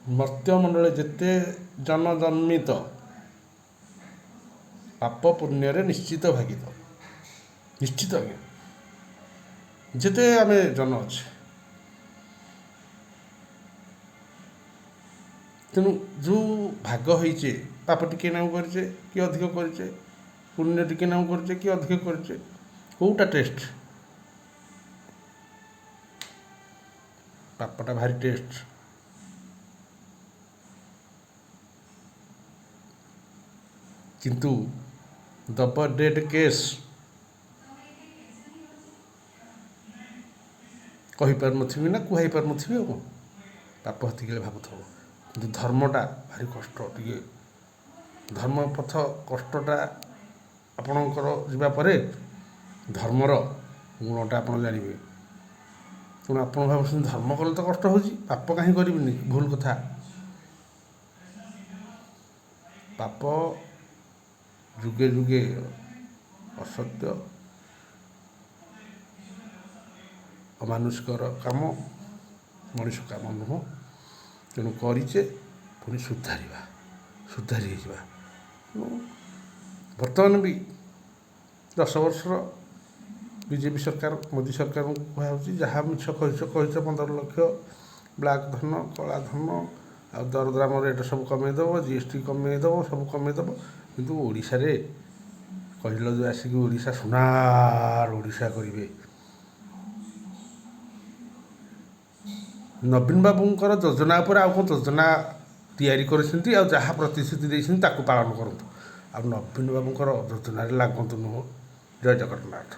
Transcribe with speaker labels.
Speaker 1: ମର୍ତ୍ତ୍ୟମଣ୍ଡଳେ ଯେତେ ଜନ ଜନ୍ମିତ ପାପ ପୁଣ୍ୟରେ ନିଶ୍ଚିତ ଭାଗିତ, ନିଶ୍ଚିତ ଆଜ୍ଞା। ଯେତେ ଆମେ ଜନ ଅଛେ, ତେଣୁ ଯେଉଁ ଭାଗ ହେଇଛେ, ପାପ ଟିକେ ନାକୁ କରିଛେ କି ଅଧିକ କରିଛେ, ପୁଣ୍ୟ ଟିକେ ନାକୁ କରିଛେ କି ଅଧିକ କରିଛେ, କେଉଁଟା ଟେଷ୍ଟ? ପାପଟା ଭାରି ଟେଷ୍ଟ। କିନ୍ତୁ ଦବ ଡେଟ୍ କେସ୍ କହିପାରୁନଥିବି ନା କୁହାଇ ପାରୁନଥିବି ଆଉ ପାପ ହେତିକି ଭାବୁଥିବ। କିନ୍ତୁ ଧର୍ମଟା ଭାରି କଷ୍ଟ ଟିକେ, ଧର୍ମ ପଥ କଷ୍ଟଟା ଆପଣଙ୍କର ଯିବା ପରେ ଧର୍ମର ଗୁଣଟା ଆପଣ ଜାଣିବେ। ତେଣୁ ଆପଣ ଭାବୁଛନ୍ତି ଧର୍ମ କଲେ ତ କଷ୍ଟ ହେଉଛି, ପାପ କାହିଁ କରିବିନି? ଭୁଲ କଥା। ପାପ ଯୁଗେ ଯୁଗେ ଅସତ୍ୟ ଅମାନୁଷିକର କାମ, ମଣିଷ କାମ ନୁହଁ। ତେଣୁ କରିଛେ ପୁଣି ସୁଧାରି ହେଇଯିବା। ବର୍ତ୍ତମାନ ବି 10 ବର୍ଷର ବିଜେପି ସରକାର, ମୋଦି ସରକାରଙ୍କୁ କୁହାହେଉଛି ଯାହା ମିଛ କହିଛ 15 ଲକ୍ଷ ବ୍ଲାକ୍ ଧନ, କଳା ଧନ ଆଉ ଦରଦାମ ରେଟ୍ ସବୁ କମେଇଦେବ, GST କମେଇଦେବ, ସବୁ କମେଇଦେବ। କିନ୍ତୁ ଓଡ଼ିଶାରେ କହିଲ ଯେ ଆସିକି ଓଡ଼ିଶା ସୁନାର ଓଡ଼ିଶା କରିବେ। ନବୀନ ବାବୁଙ୍କର ଯୋଜନା ଉପରେ ଆଉ କ'ଣ ଯୋଜନା ତିଆରି କରିଛନ୍ତି? ଆଉ ଯାହା ପ୍ରତିଶ୍ରୁତି ଦେଇଛନ୍ତି ତାକୁ ପାଳନ କରନ୍ତୁ। ଆଉ ନବୀନ ବାବୁଙ୍କର ଯୋଜନାରେ ଲାଗନ୍ତୁ ନୁହଁ। ଜୟ ଜଗନ୍ନାଥ।